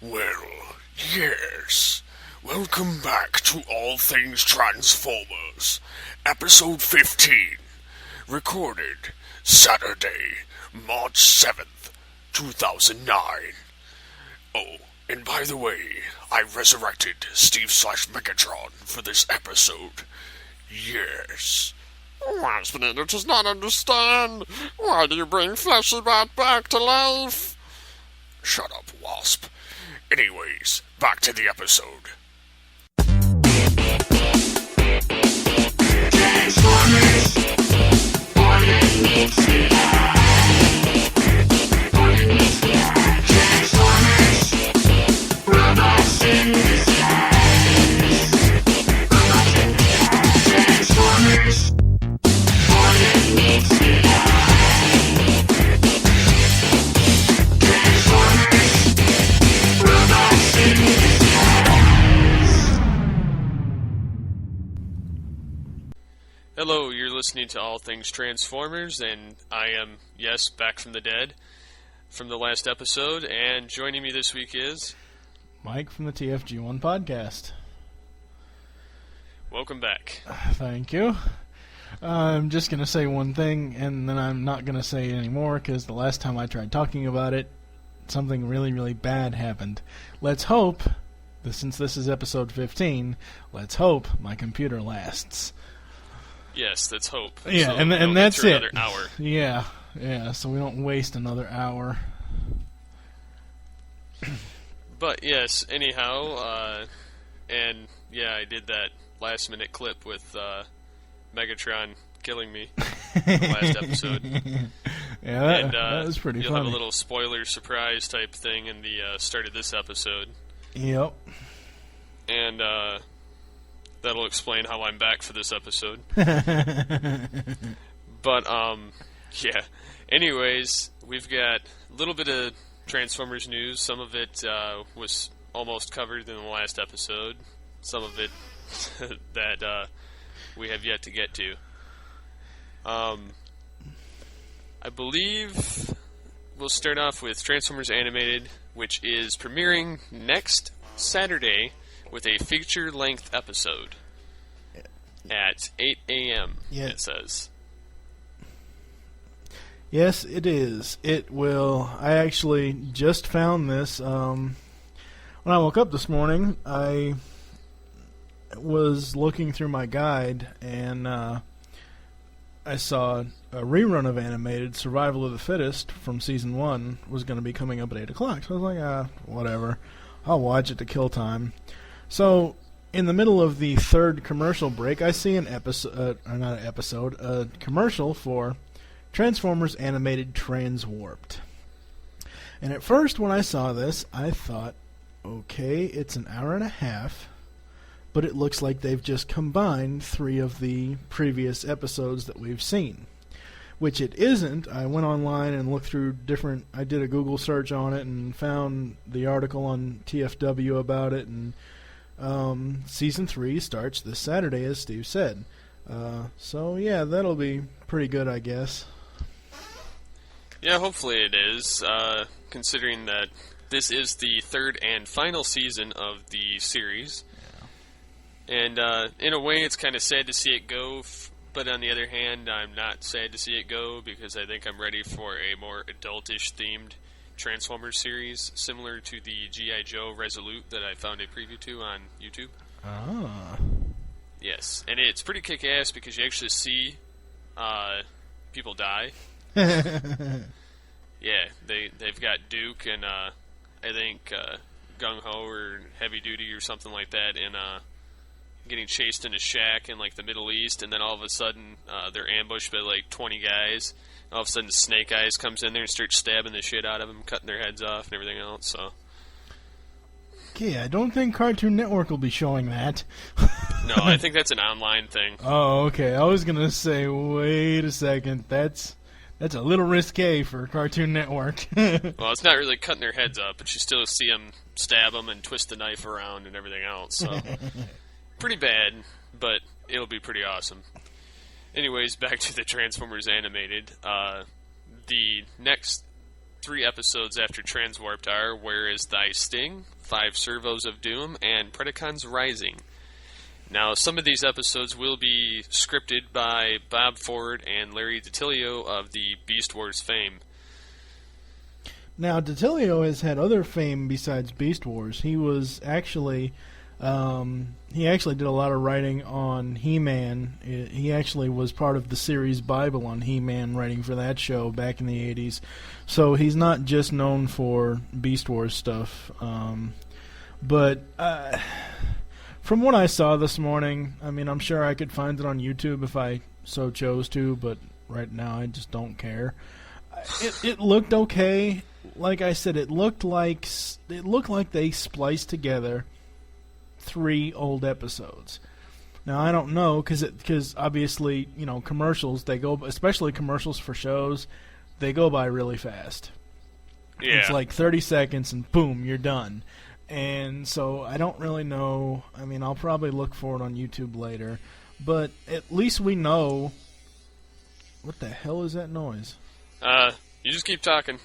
Well, yes. Welcome back to All Things Transformers, Episode 15, recorded Saturday, March 7th, 2009. Oh, and by the way, I resurrected Steve/Megatron for this episode. Yes. Waspinator does not understand. Why do you bring Fleshy Bat back to life? Shut up, Wasp. Anyways, back to the episode. Hello, you're listening to All Things Transformers, and I am, yes, back from the dead from the last episode, and joining me this week is... Mike from the TFG1 podcast. Welcome back. Thank you. I'm just going to say one thing, and then I'm not going to say it anymore, because the last time I tried talking about it, something really, really bad happened. Let's hope, since this is episode 15, let's hope my computer lasts. Yes, let's hope. Yeah, so and that's it. Another hour. Yeah, so we don't waste another hour. But yes, anyhow, and yeah, I did that last-minute clip with Megatron killing me in the last episode. Yeah, that was pretty you'll funny. Have a little spoiler surprise type thing in the start of this episode. Yep. And that'll explain how I'm back for this episode. But, yeah. Anyways, we've got a little bit of Transformers news. Some of it was almost covered in the last episode. Some of it that we have yet to get to. I believe we'll start off with Transformers Animated, which is premiering next Saturday with a feature-length episode at 8 a.m., it says. Yes, it is. It will. I actually just found this. When I woke up this morning, I was looking through my guide, and I saw a rerun of Animated, Survival of the Fittest, from Season 1, was going to be coming up at 8 o'clock. So I was like, whatever. I'll watch it to kill time. So, in the middle of the third commercial break, I see a commercial for Transformers Animated Transwarped. And at first, when I saw this, I thought, okay, it's an hour and a half, but it looks like they've just combined 3 of the previous episodes that we've seen. Which it isn't. I went online and looked through I did a Google search on it and found the article on TFW about it, and Season 3 starts this Saturday, as Steve said. So, yeah, that'll be pretty good, I guess. Yeah, hopefully it is, considering that this is the third and final season of the series. Yeah. And in a way, it's kind of sad to see it go, but on the other hand, I'm not sad to see it go, because I think I'm ready for a more adultish-themed Transformers series, similar to the G.I. Joe Resolute that I found a preview to on YouTube. Ah. Yes, and it's pretty kick-ass because you actually see people die. Yeah, they've got Duke and I think Gung-Ho or Heavy Duty or something like that, and getting chased in a shack in like the Middle East, and then all of a sudden they're ambushed by like 20 guys. All of a sudden Snake Eyes comes in there and starts stabbing the shit out of them, cutting their heads off and everything else. So, okay, I don't think Cartoon Network will be showing that. No, I think that's an online thing. Oh, okay. I was gonna say, wait a second, that's a little risque for Cartoon Network. Well, it's not really cutting their heads up, but you still see them stab them and twist the knife around and everything else. So, pretty bad, but it'll be pretty awesome. Anyways, back to the Transformers Animated. The next 3 episodes after Transwarped are Where Is Thy Sting, 5 Servos of Doom, and Predacons Rising. Now, some of these episodes will be scripted by Bob Ford and Larry DiTillio of the Beast Wars fame. Now, DiTillio has had other fame besides Beast Wars. He was actually, he actually did a lot of writing on He-Man. He actually was part of the series Bible on He-Man, writing for that show back in the 80s. So he's not just known for Beast Wars stuff. But from what I saw this morning, I mean, I'm sure I could find it on YouTube if I so chose to, but right now I just don't care. It looked okay. Like I said, it looked like they spliced together 3 old episodes. Now I don't know because obviously, you know, commercials, they go, especially commercials for shows, they go by really fast. Yeah. It's like 30 seconds and boom, you're done. And so I don't really know. I mean, I'll probably look for it on YouTube later, but at least we know. What the hell is that noise? You just keep talking.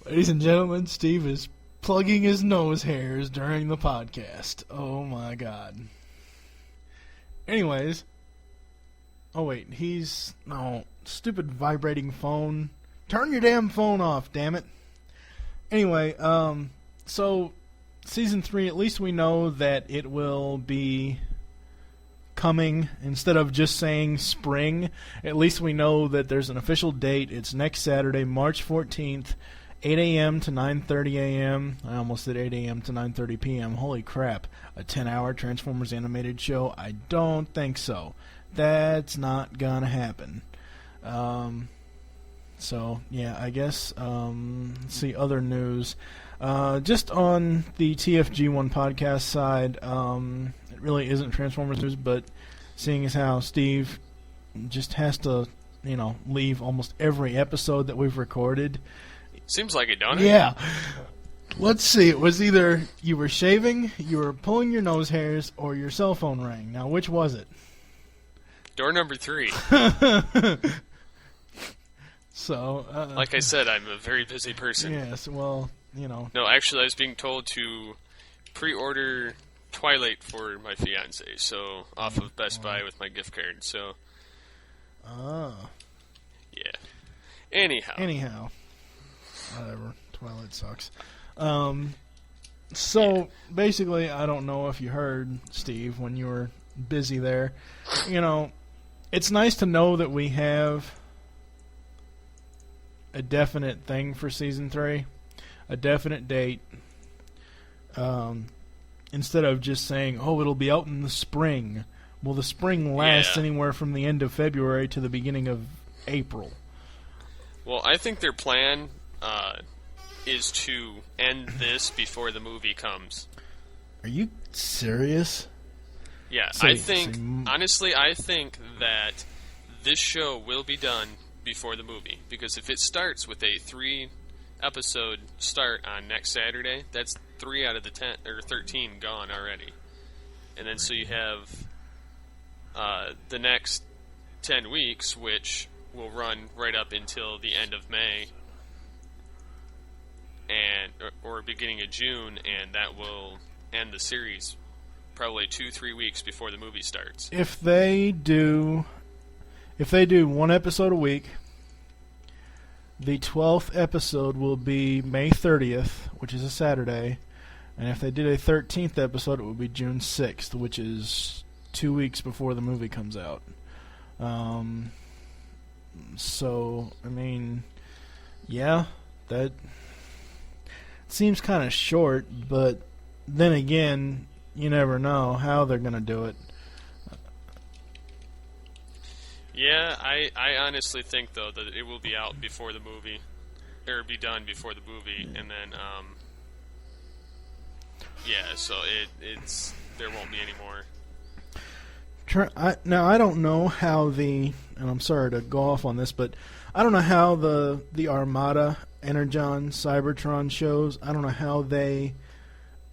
Ladies and gentlemen, Steve is plugging his nose hairs during the podcast. Oh my god. Anyways. Oh wait, stupid vibrating phone. Turn your damn phone off, damn it. Anyway, so season 3, at least we know that it will be coming. Instead of just saying spring, at least we know that there's an official date. It's next Saturday, March 14th, 8 a.m. to 9:30 a.m. I almost said 8 a.m. to 9:30 p.m. Holy crap. A 10-hour Transformers animated show? I don't think so. That's not gonna happen. So, yeah, I guess, let's see, other news. Just on the TFG1 podcast side, it really isn't Transformers news, but seeing as how Steve just has to, you know, leave almost every episode that we've recorded. Seems like it, don't it? Yeah. Let's see, it was either you were shaving, you were pulling your nose hairs, or your cell phone rang. Now, which was it? Door number 3. So, like I said, I'm a very busy person. Yes, well, you know. No, actually, I was being told to pre-order Twilight for my fiance, so off of Best Buy with my gift card. So, yeah. Anyhow, whatever. Twilight sucks. So basically, I don't know if you heard, Steve, when you were busy there. You know, it's nice to know that we have a definite thing for season 3, a definite date. Instead of just saying, "Oh, it'll be out in the spring." Well, the spring lasts anywhere from the end of February to the beginning of April. Well, I think their plan is to end this before the movie comes. Are you serious? Yeah, honestly, I think that this show will be done before the movie, because if it starts with a 3-episode start on next Saturday, that's 3 out of the 10 or 13 gone already. And then so you have the next 10 weeks, which will run right up until the end of May or beginning of June, and that will end the series probably 2-3 weeks before the movie starts. If they do 1 episode a week, the 12th episode will be May 30th, which is a Saturday, and if they did a 13th episode, it would be June 6th, which is 2 weeks before the movie comes out. So, I mean, yeah, that seems kind of short, but then again, you never know how they're going to do it. Yeah, I honestly think, though, that it will be out before the movie, or be done before the movie, and then, so it's there won't be any more. Now, I don't know how and I'm sorry to go off on this, but I don't know how the Armada, Energon, Cybertron shows, I don't know how they,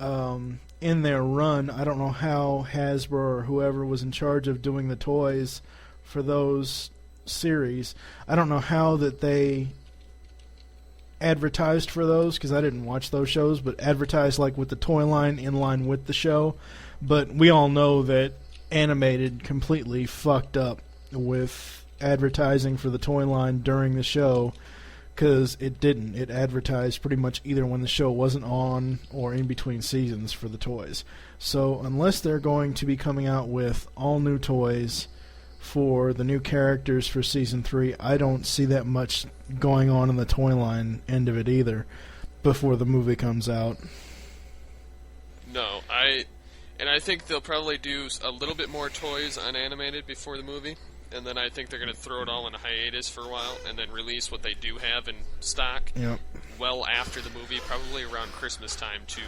in their run, I don't know how Hasbro or whoever was in charge of doing the toys for those series, I don't know how that they advertised for those, because I didn't watch those shows, but advertised like with the toy line in line with the show. But we all know that Animated completely fucked up with advertising for the toy line during the show, because it didn't. It advertised pretty much either when the show wasn't on or in between seasons for the toys. So unless they're going to be coming out with all new toys for the new characters for Season 3, I don't see that much going on in the toy line end of it either before the movie comes out. No, I think they'll probably do a little bit more toys on Animated before the movie, and then I think they're going to throw it all in a hiatus for a while, and then release what they do have in stock well after the movie, probably around Christmas time, to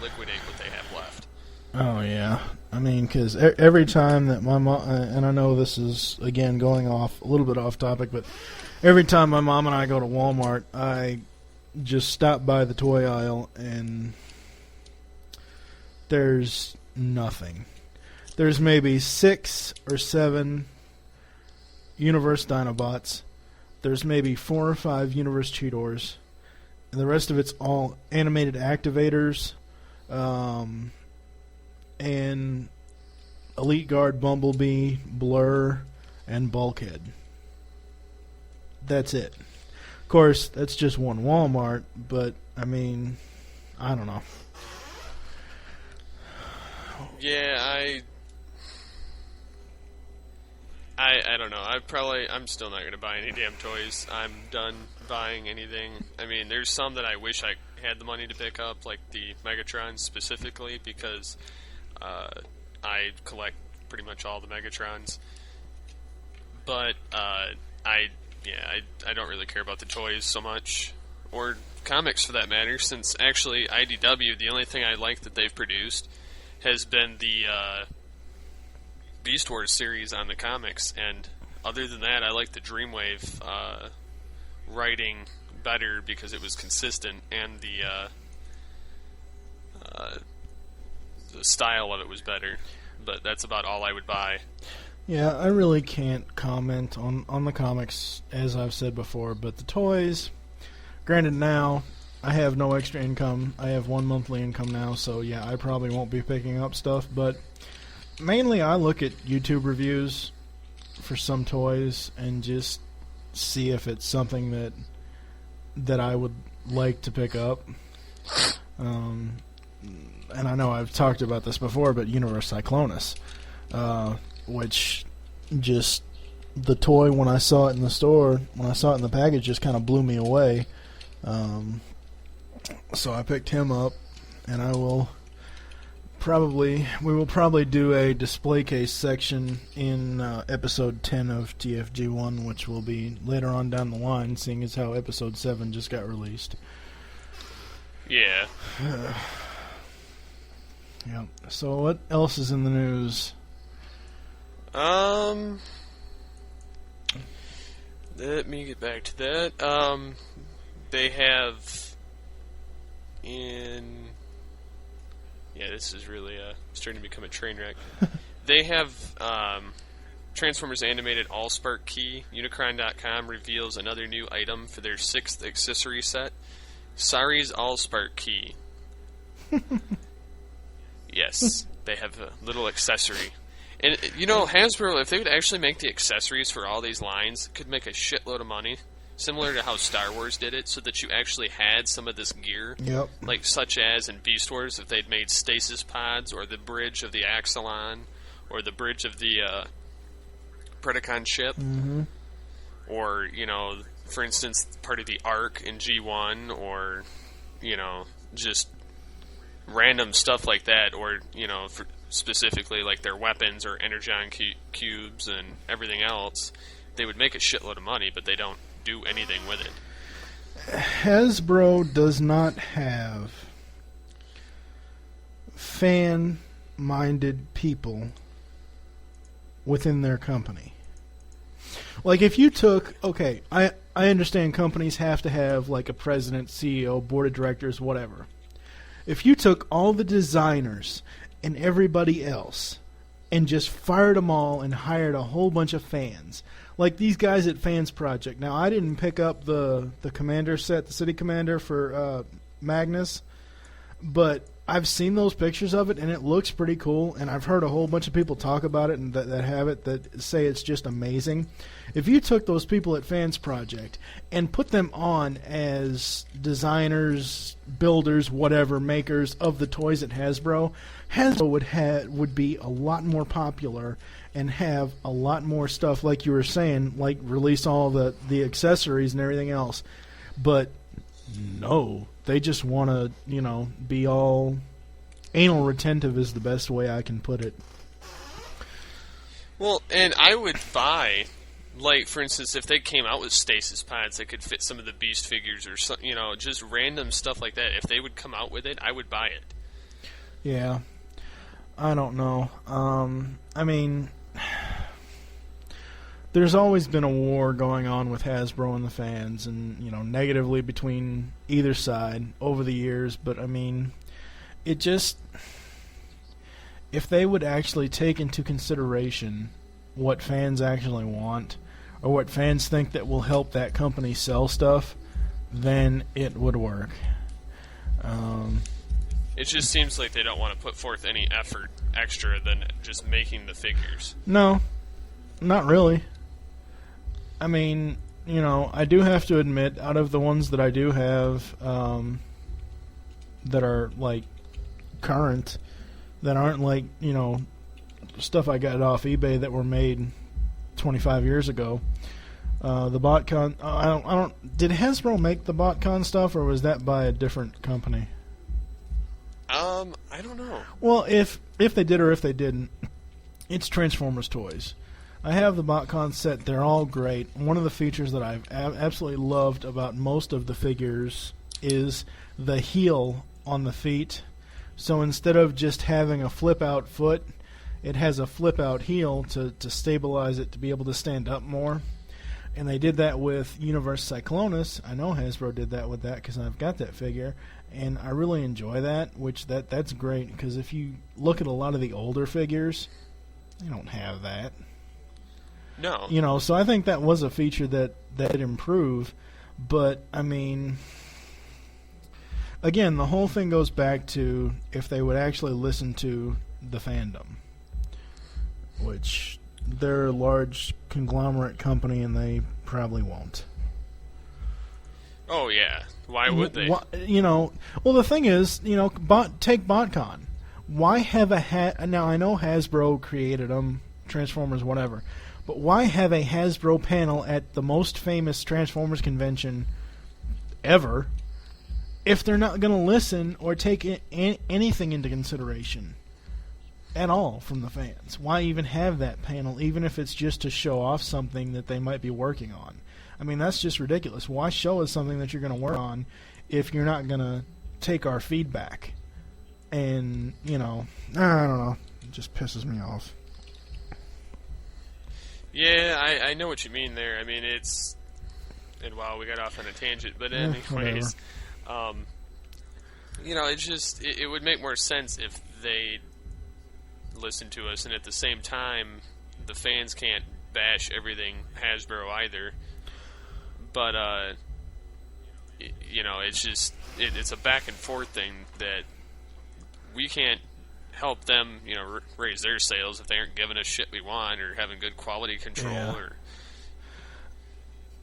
liquidate what they have left. Oh, yeah. I mean, because every time that my mom, and I know this is, again, going off, a little bit off topic, but every time my mom and I go to Walmart, I just stop by the toy aisle, and there's nothing. There's maybe 6 or 7 Universe Dinobots. There's maybe 4 or 5 Universe Cheetors. And the rest of it's all animated activators, and Elite Guard, Bumblebee, Blur, and Bulkhead. That's it. Of course, that's just one Walmart, but, I mean, I don't know. Yeah, I don't know. I'm still not going to buy any damn toys. I'm done buying anything. I mean, there's some that I wish I had the money to pick up, like the Megatrons specifically, because I collect pretty much all the Megatrons. But I don't really care about the toys so much, or comics for that matter, since actually IDW, the only thing I like that they've produced has been the Beast Wars series on the comics, and other than that, I like the Dreamwave writing better because it was consistent, and the style of it was better. But that's about all I would buy. Yeah, I really can't comment on the comics, as I've said before, but the toys, granted now, I have no extra income. I have one monthly income now, so yeah, I probably won't be picking up stuff, but mainly I look at YouTube reviews for some toys and just see if it's something that I would like to pick up. And I know I've talked about this before, but Universe Cyclonus, which just, the toy when I saw it in the store, when I saw it in the package, just kind of blew me away. So I picked him up, and we will probably do a display case section in episode 10 of TFG1, which will be later on down the line, seeing as how episode 7 just got released. Yeah. Yeah. So what else is in the news? Let me get back to that. They have this is really starting to become a train wreck. They have Transformers Animated Allspark Key. Unicron.com reveals another new item for their 6th accessory set. Sari's Allspark Key. Yes, they have a little accessory. And, Hasbro, if they would actually make the accessories for all these lines, could make a shitload of money. Similar to how Star Wars did it, so that you actually had some of this gear. Yep. Like, such as in Beast Wars, if they'd made stasis pods, or the bridge of the Axelon, or the bridge of the Predacon ship. Mm-hmm. Or, for instance, part of the Ark in G1, or, just random stuff like that, or, specifically like their weapons or energon cubes and everything else, they would make a shitload of money, but they don't do anything with it. Hasbro does not have fan-minded people within their company. Like, if you took... Okay, I understand companies have to have, like, a president, CEO, board of directors, whatever. If you took all the designers and everybody else and just fired them all and hired a whole bunch of fans. Like these guys at Fans Project. Now, I didn't pick up the commander set, the city commander for Magnus, but I've seen those pictures of it, and it looks pretty cool, and I've heard a whole bunch of people talk about it and that have it that say it's just amazing. If you took those people at Fans Project and put them on as designers, builders, whatever, makers of the toys at Hasbro, Hasbro would be a lot more popular and have a lot more stuff, like you were saying, like release all the accessories and everything else. But no, they just want to, be all anal retentive is the best way I can put it. Well, and I would buy, like, for instance, if they came out with stasis pods that could fit some of the Beast figures or, just random stuff like that. If they would come out with it, I would buy it. Yeah. I don't know. I mean, there's always been a war going on with Hasbro and the fans, and negatively between either side over the years. But I mean, it just, if they would actually take into consideration what fans actually want, or what fans think that will help that company sell stuff, then it would work. It just seems like they don't want to put forth any effort extra than just making the figures. No, not really. I mean, I do have to admit, out of the ones that I do have that are, like, current, that aren't, like, stuff I got off eBay that were made 25 years ago, the BotCon, I don't, did Hasbro make the BotCon stuff, or was that by a different company? I don't know. Well, if they did or if they didn't, it's Transformers toys. I have the BotCon set. They're all great. One of the features that I've absolutely loved about most of the figures is the heel on the feet. So instead of just having a flip-out foot, it has a flip-out heel to stabilize it to be able to stand up more. And they did that with Universe Cyclonus. I know Hasbro did that with that because I've got that figure. And I really enjoy that, which that's great, because if you look at a lot of the older figures, they don't have that. No. So I think that was a feature that improved. But, I mean, again, the whole thing goes back to if they would actually listen to the fandom, which they're a large conglomerate company and they probably won't. Oh, yeah. Why would they? Well, the thing is, take BotCon. Why have a now I know Hasbro created them, Transformers, whatever, but why have a Hasbro panel at the most famous Transformers convention ever if they're not going to listen or take anything into consideration at all from the fans? Why even have that panel, even if it's just to show off something that they might be working on? I mean, that's just ridiculous. Why show us something that you're going to work on if you're not going to take our feedback? And, I don't know. It just pisses me off. Yeah, I know what you mean there. I mean, it's... And wow, we got off on a tangent. But anyways, it's just... It would make more sense if they listen to us, and at the same time, the fans can't bash everything Hasbro either. But, it's just, it's a back and forth thing that we can't help them, raise their sales if they aren't giving us shit we want or having good quality control. Yeah.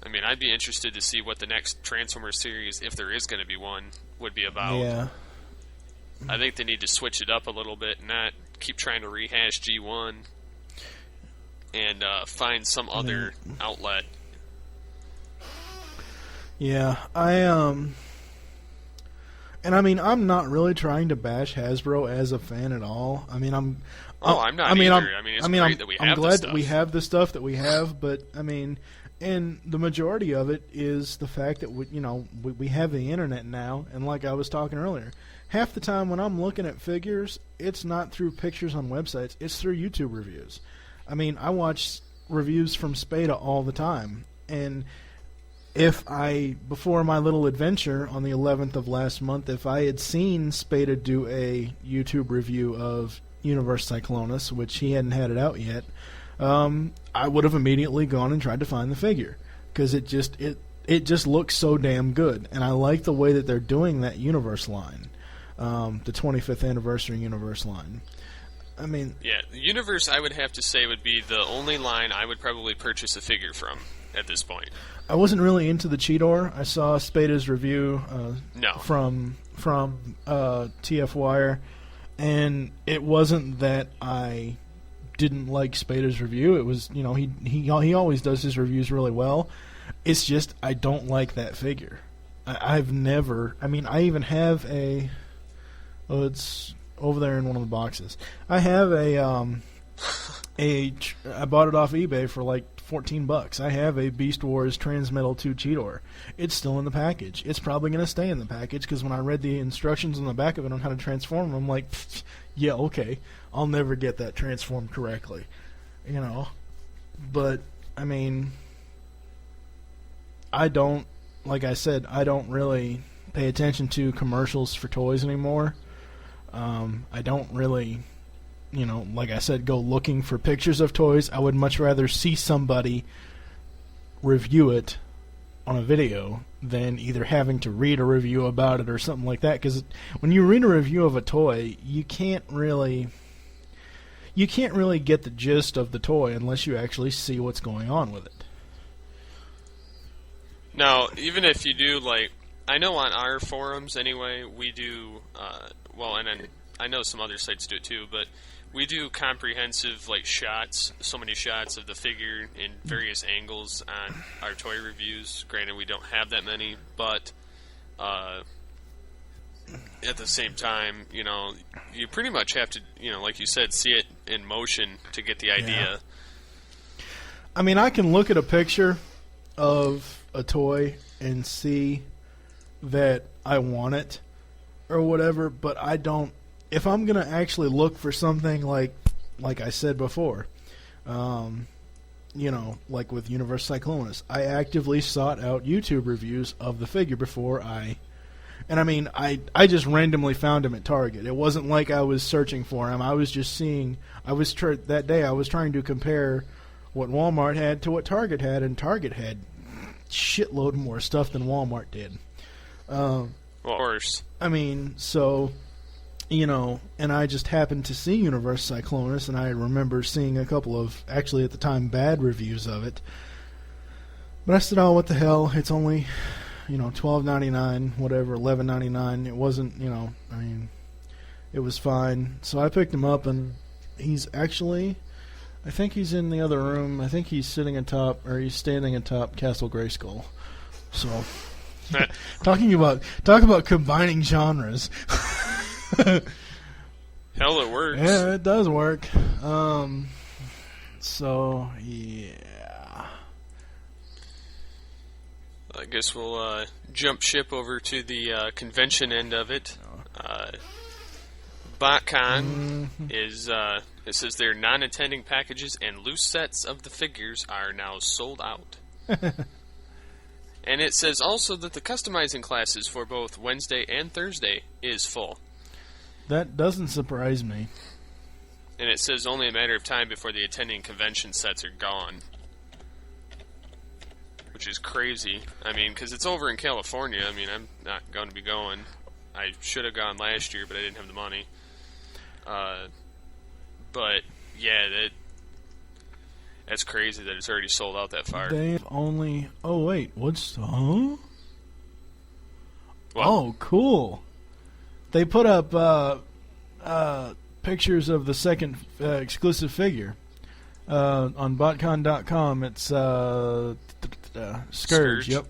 I mean, I'd be interested to see what the next Transformers series, if there is going to be one, would be about. Yeah. I think they need to switch it up a little bit and not keep trying to rehash G1 and find some other outlet. Yeah, and I mean, I'm not really trying to bash Hasbro as a fan at all. I mean, I'm not either. It's great that we have I'm glad that we have the stuff that we have, but I mean, and the majority of it is the fact that we have the internet now, and like I was talking earlier, half the time when I'm looking at figures, it's not through pictures on websites, it's through YouTube reviews. I mean, I watch reviews from Spada all the time, and before my little adventure on the 11th of last month, if I had seen Spada do a YouTube review of Universe Cyclonus, which he hadn't had it out yet, I would have immediately gone and tried to find the figure, because it just looks so damn good, and I like the way that they're doing that Universe line, the 25th anniversary Universe line. I mean, yeah, the Universe, I would have to say, would be the only line I would probably purchase a figure from at this point. I wasn't really into the Cheetor. I saw Spada's review from TF Wire, and it wasn't that I didn't like Spada's review. It was, he always does his reviews really well. It's just I don't like that figure. I even have a. Oh, it's over there in one of the boxes. I have I bought it off eBay for like $14. I have a Beast Wars Transmetal 2 Cheetor. It's still in the package. It's probably going to stay in the package, because when I read the instructions on the back of it on how to transform them, I'm like, yeah, okay, I'll never get that transformed correctly, But I mean, like I said, I don't really pay attention to commercials for toys anymore. I don't really, like I said, go looking for pictures of toys. I would much rather see somebody review it on a video than either having to read a review about it or something like that. Because when you read a review of a toy, you can't really get the gist of the toy unless you actually see what's going on with it. Now, even if you do, I know on our forums anyway, we do, and then I know some other sites do it too, but we do comprehensive, shots, so many shots of the figure in various angles on our toy reviews. Granted, we don't have that many, but at the same time, you pretty much have to, like you said, see it in motion to get the idea. Yeah. I mean, I can look at a picture of a toy and see that I want it or whatever, but I don't. If I'm gonna actually look for something like I said before, like with Universe Cyclonus, I actively sought out YouTube reviews of the figure before I just randomly found him at Target. It wasn't like I was searching for him. I was just seeing. That day I was trying to compare what Walmart had to what Target had, and Target had shitload more stuff than Walmart did. Of course. I mean, so, and I just happened to see Universe Cyclonus, and I remember seeing a couple of, actually at the time, bad reviews of it. But I said, oh, what the hell, it's only, $12.99, whatever, $11.99. It wasn't, it was fine. So I picked him up, and he's actually, I think he's in the other room. I think he's standing atop Castle Grayskull. So, talk about combining genres. Hell, it works. Yeah, it does work. So yeah. I guess we'll jump ship over to the convention end of it. BotCon is, it says their non-attending packages and loose sets of the figures are now sold out. And it says also that the customizing classes for both Wednesday and Thursday is full. That doesn't surprise me. And it says only a matter of time before the attending convention sets are gone. Which is crazy. I mean, because it's over in California. I mean, I'm not going to be going. I should have gone last year, but I didn't have the money. But, yeah, that's crazy that it's already sold out that far. They've only... Oh, wait. What's... Huh? What? Oh, cool. They put up pictures of the second exclusive figure on BotCon.com. It's Scourge. Yep.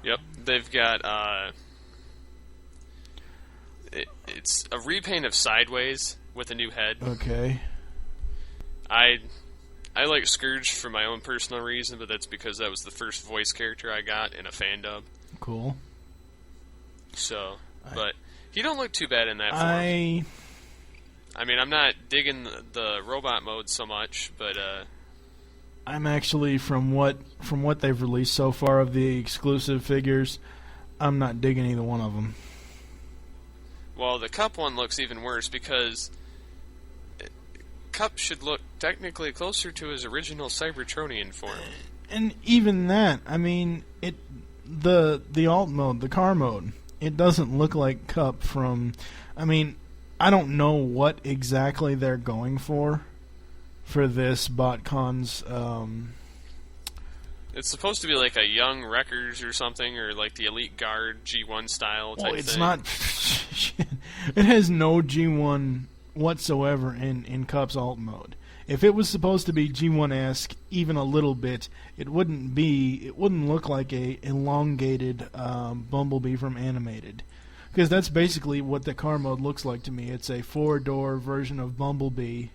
Yep. They've got... it's a repaint of Sideways with a new head. Okay. I like Scourge for my own personal reason, but that's because that was the first voice character I got in a fan dub. Cool. So, but he don't look too bad in that form. I mean, I'm not digging the robot mode so much, but I'm actually from what they've released so far of the exclusive figures, I'm not digging either one of them. Well, the Cup one looks even worse because Cup should look technically closer to his original Cybertronian form. And even that, I mean, the alt mode, the car mode, it doesn't look like Cup from... I mean, I don't know what exactly they're going for this BotCon's... It's supposed to be like a young Wreckers or something, or like the Elite Guard G1 style type well, it's thing. not... It has no G1 whatsoever in Cup's alt mode. If it was supposed to be G1-esque even a little bit, it wouldn't look like a elongated Bumblebee from Animated. Because that's basically what the car mode looks like to me. It's a four-door version of Bumblebee.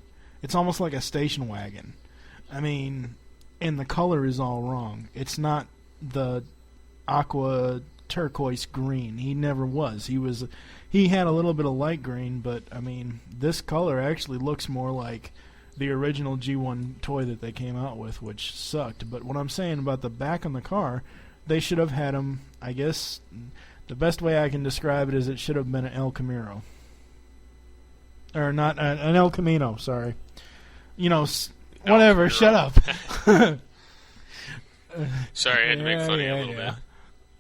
It's almost like a station wagon. I mean, and the color is all wrong. It's not the aqua turquoise green. He never was. He had a little bit of light green, but I mean, this color actually looks more like the original G1 toy that they came out with, which sucked. But what I'm saying about the back on the car, they should have had him, I guess, the best way I can describe it is it should have been an El Camino. Or not, an El Camino, sorry. You know, whatever, shut up. Sorry, I had to make fun of you a little bit.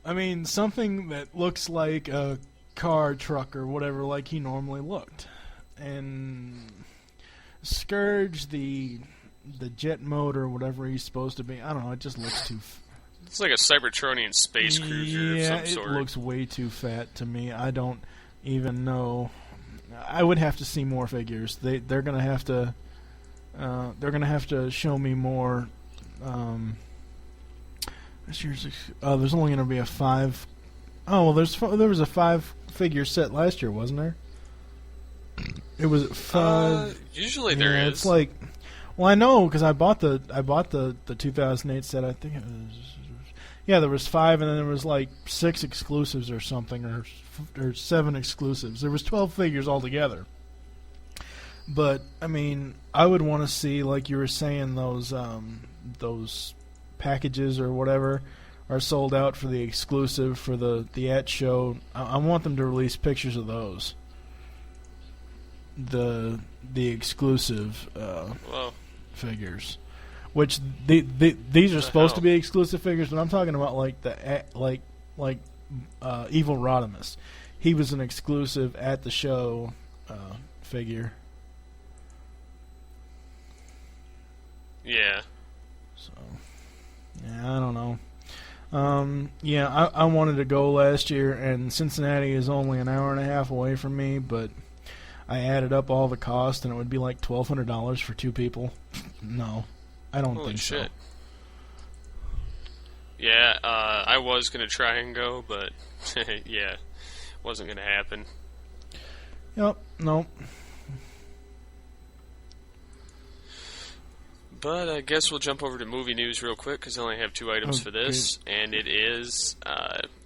I mean, something that looks like a car, truck, or whatever like he normally looked. And Scourge, the jet mode or whatever he's supposed to be, I don't know, it just looks too... It's like a Cybertronian space cruiser of some sort. Yeah, it looks way too fat to me. I don't even know. I would have to see more figures. They're gonna have to show me more. There's only gonna be a 5. Oh well, there was a 5-figure set last year, wasn't there? It was 5. Usually there is. It's like, well, I know because I bought the 2008 set. I think it was. Yeah, there was 5, and then there was like 6 exclusives or something, or 7 exclusives. There was 12 figures altogether. But I mean, I would want to see, like you were saying, those packages or whatever are sold out for the exclusive for the at show. I want them to release pictures of those. The exclusive figures. Which these are supposed to be exclusive figures, but I'm talking about like Evil Rodimus. He was an exclusive at the show figure. Yeah. So, yeah, I don't know. I wanted to go last year, and Cincinnati is only an hour and a half away from me, but I added up all the cost, and it would be like $1,200 for 2 people. No. I don't think shit. so. Yeah, I was going to try and go, but yeah, wasn't going to happen. Yep, nope. But I guess we'll jump over to movie news real quick, because I only have 2 items for this, and it is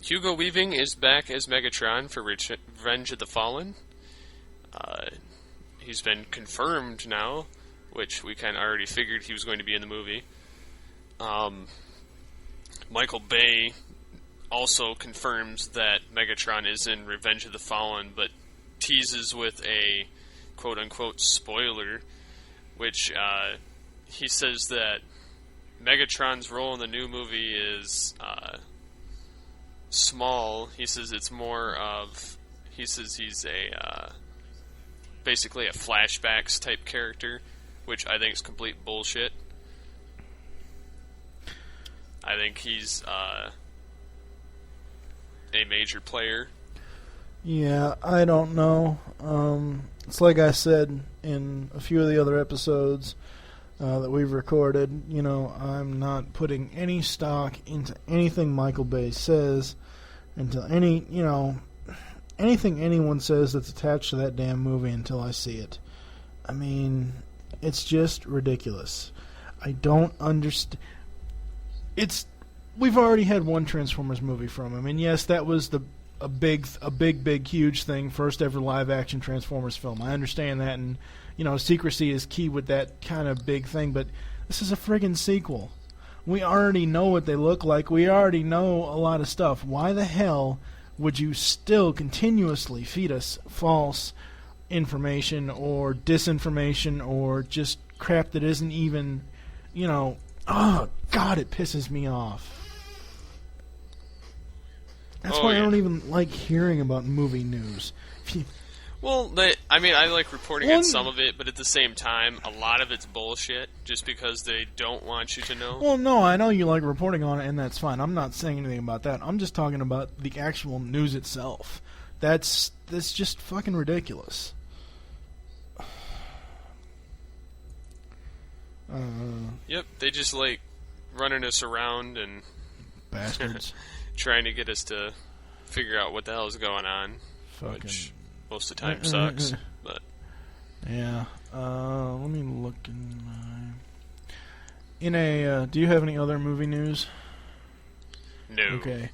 Hugo Weaving is back as Megatron for Revenge of the Fallen. He's been confirmed now, which we kind of already figured he was going to be in the movie. Michael Bay also confirms that Megatron is in Revenge of the Fallen, but teases with a quote-unquote spoiler, which he says that Megatron's role in the new movie is small. He says it's more of... He says he's basically a flashbacks type character, which I think is complete bullshit. I think he's a major player. Yeah, I don't know. It's like I said in a few of the other episodes that we've recorded. You know, I'm not putting any stock into anything Michael Bay says, into anything anyone says that's attached to that damn movie until I see it. I mean, it's just ridiculous. I don't understand. We've already had one Transformers movie from him, and yes, that was a big, huge thing, first ever live action Transformers film. I understand that, and secrecy is key with that kind of big thing. But this is a friggin' sequel. We already know what they look like. We already know a lot of stuff. Why the hell would you still continuously feed us false information or disinformation or just crap that isn't even, oh, God, it pisses me off. That's why I don't even like hearing about movie news. Well, I like reporting on some of it, but at the same time, a lot of it's bullshit, just because they don't want you to know. Well, no, I know you like reporting on it, and that's fine. I'm not saying anything about that. I'm just talking about the actual news itself. That's just fucking ridiculous. Yep, they just like running us around and bastards trying to get us to figure out what the hell is going on, which most of the time sucks. But yeah, let me look in my. Do you have any other movie news? No. Okay.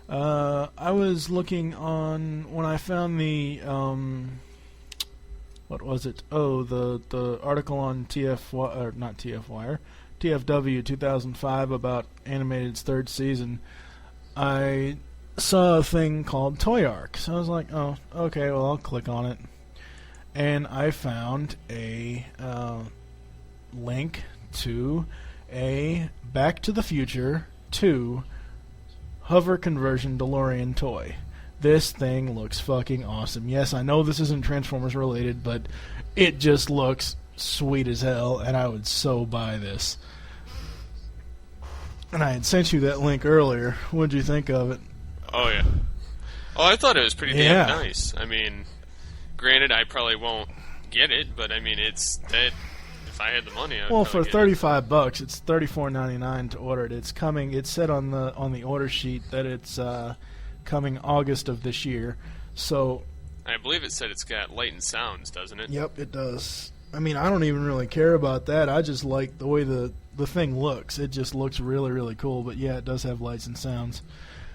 I was looking on when I found the what was it? Oh, the article on TFW 2005 about Animated's third season. I saw a thing called Toy Arc, so I was like, oh, okay, well, I'll click on it, and I found a link to a Back to the Future 2 hover conversion DeLorean toy. This thing looks fucking awesome. Yes, I know this isn't Transformers related, but it just looks sweet as hell, and I would so buy this. And I had sent you that link earlier. What'd you think of it? Oh, yeah. Oh, I thought it was pretty damn nice. I mean, granted, I probably won't get it, but I mean, it's that. If I had the money, I'd for $35, it's $34.99 to order it. It's coming. It said on the order sheet that it's coming August of this year. So I believe it said it's got light and sounds, doesn't it? Yep, it does. I mean, I don't even really care about that. I just like the way the thing looks. It just looks really, really cool. But yeah, it does have lights and sounds.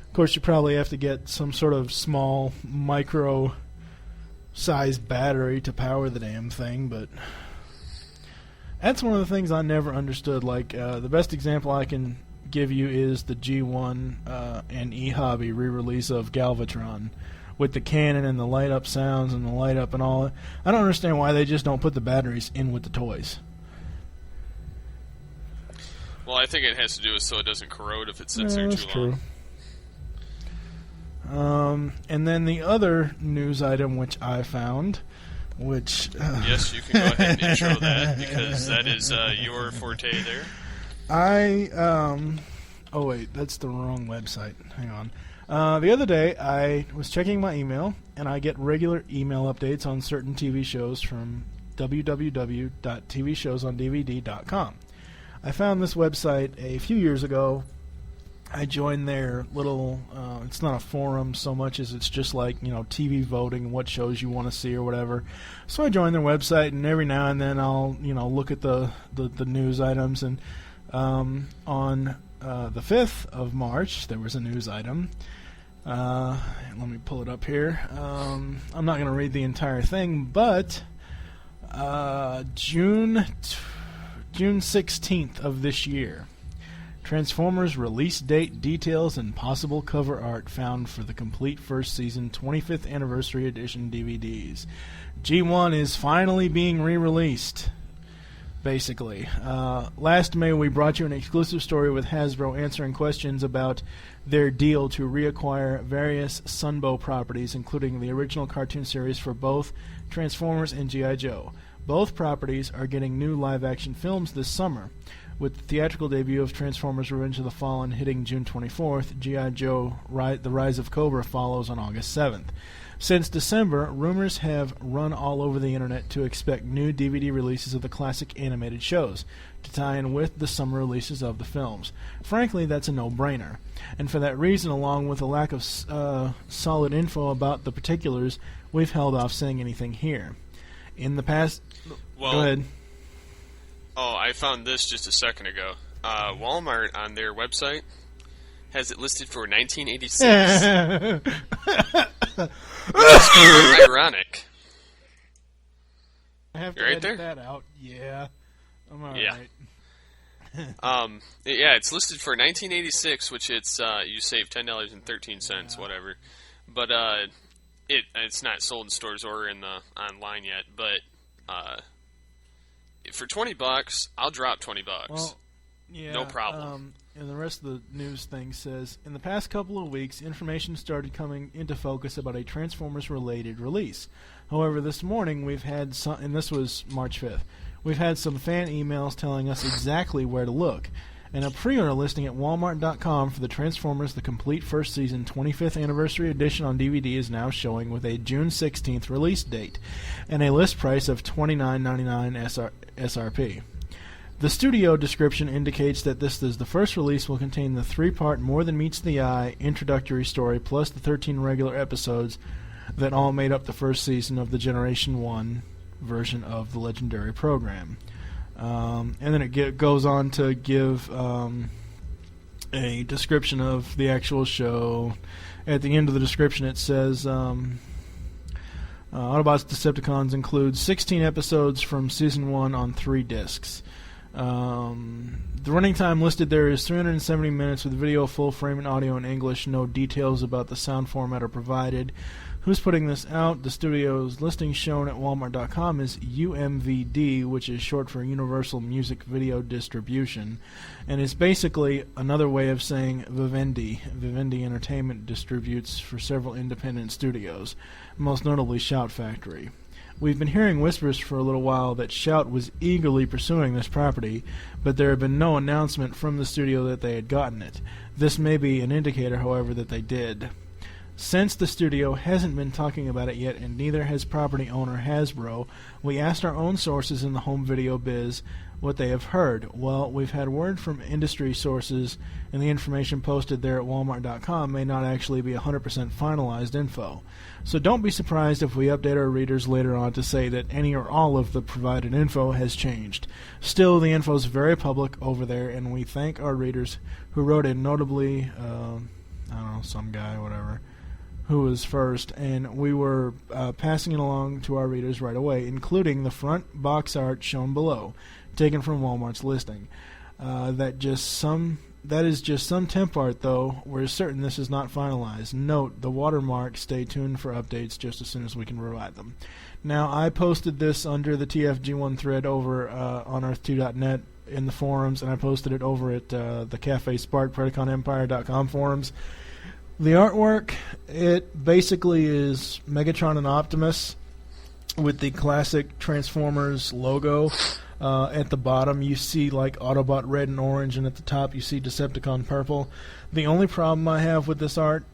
Of course, you probably have to get some sort of small micro-sized battery to power the damn thing, but that's one of the things I never understood. Like, the best example I can give you is the G1 and E-Hobby re-release of Galvatron with the cannon and the light-up sounds and the light-up and all. I don't understand why they just don't put the batteries in with the toys. Well, I think it has to do with so it doesn't corrode if it sits there too long. That's true. And then the other news item which I found, which... yes, you can go ahead and intro that, because that is your forte there. Oh, wait, that's the wrong website. Hang on. The other day, I was checking my email, and I get regular email updates on certain TV shows from www.tvshowsondvd.com. I found this website a few years ago. I joined their little, it's not a forum so much as it's just like, TV voting, what shows you want to see or whatever. So I joined their website, and every now and then I'll, look at the news items. And on the 5th of March, there was a news item. Let me pull it up here. I'm not going to read the entire thing, but June 16th of this year, Transformers release date, details, and possible cover art found for the complete first season 25th Anniversary Edition DVDs. G1 is finally being re-released, basically. Last May, we brought you an exclusive story with Hasbro answering questions about their deal to reacquire various Sunbow properties, including the original cartoon series for both Transformers and G.I. Joe. Both properties are getting new live-action films this summer. With the theatrical debut of Transformers Revenge of the Fallen hitting June 24th, G.I. Joe The Rise of Cobra follows on August 7th. Since December, rumors have run all over the internet to expect new DVD releases of the classic animated shows to tie in with the summer releases of the films. Frankly, that's a no-brainer. And for that reason, along with a lack of solid info about the particulars, we've held off saying anything here. In the past... Go ahead. Oh, I found this just a second ago. Walmart on their website has it listed for $19.86. That's ironic. I have to You're edit right that out. Yeah, I'm alright. Yeah, it's listed for $19.86, which it's you save $10.13, whatever. But it's not sold in stores or in the online yet. But for $20, I'll drop $20. Well, yeah, no problem. And the rest of the news thing says, in the past couple of weeks, information started coming into focus about a Transformers-related release. However, this morning we've had some, and this was March 5th, we've had some fan emails telling us exactly where to look. And a pre-order listing at Walmart.com for the Transformers The Complete First Season 25th Anniversary Edition on DVD is now showing with a June 16th release date and a list price of $29.99 SRP. The studio description indicates that this is the first release will contain the 3-part More Than Meets the Eye introductory story plus the 13 regular episodes that all made up the first season of the Generation 1 version of the legendary program. And then it goes on to give a description of the actual show. At the end of the description it says, Autobots Decepticons includes 16 episodes from Season 1 on 3 discs. The running time listed there is 370 minutes with video, full frame, and audio in English. No details about the sound format are provided. Who's putting this out? The studio's listing shown at Walmart.com is UMVD, which is short for Universal Music Video Distribution, and is basically another way of saying Vivendi. Vivendi Entertainment distributes for several independent studios, most notably Shout Factory. We've been hearing whispers for a little while that Shout was eagerly pursuing this property, but there had been no announcement from the studio that they had gotten it. This may be an indicator, however, that they did. Since the studio hasn't been talking about it yet, and neither has property owner Hasbro, we asked our own sources in the home video biz what they have heard. Well, we've had word from industry sources, and the information posted there at Walmart.com may not actually be 100% finalized info. So don't be surprised if we update our readers later on to say that any or all of the provided info has changed. Still, the info is very public over there, and we thank our readers who wrote in, notably, I don't know, some guy, whatever, who was first, and we were passing it along to our readers right away, including the front box art shown below, taken from Walmart's listing. That is just some temp art, though. We're certain this is not finalized. Note the watermark. Stay tuned for updates just as soon as we can provide them. Now, I posted this under the TFG1 thread over on Earth2.net in the forums, and I posted it over at the Cafe Spark PredaconEmpire.com forums. The artwork, it basically is Megatron and Optimus with the classic Transformers logo. At the bottom you see like Autobot red and orange, and at the top you see Decepticon purple. The only problem I have with this art,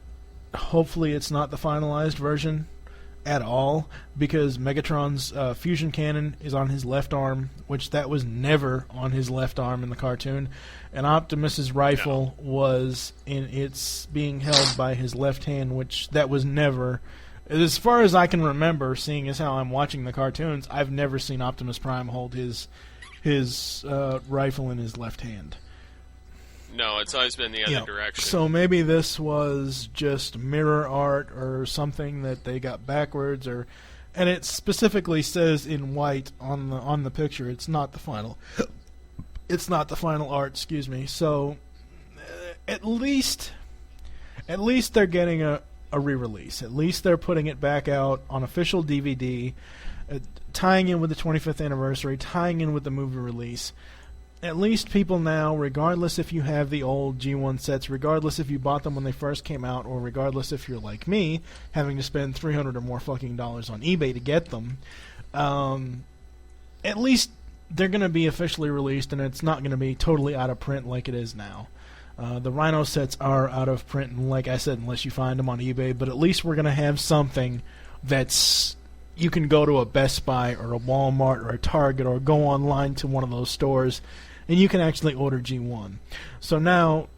hopefully it's not the finalized version at all, because Megatron's fusion cannon is on his left arm, which that was never on his left arm in the cartoon, and Optimus's rifle was it's being held by his left hand, which that was never, as far as I can remember, seeing as how I'm watching the cartoons, I've never seen Optimus Prime hold his rifle in his left hand. No, it's always been the other direction. So maybe this was just mirror art or something that they got backwards, and it specifically says in white on the picture it's not the final. It's not the final art, excuse me. So at least they're getting a re-release. At least they're putting it back out on official DVD, tying in with the 25th anniversary, tying in with the movie release. At least people now, regardless if you have the old G1 sets, regardless if you bought them when they first came out, or regardless if you're like me, having to spend $300 or more fucking dollars on eBay to get them, at least they're going to be officially released, and it's not going to be totally out of print like it is now. The Rhino sets are out of print, and like I said, unless you find them on eBay, but at least we're going to have something that's you can go to a Best Buy or a Walmart or a Target or go online to one of those stores, and you can actually order G1. So now,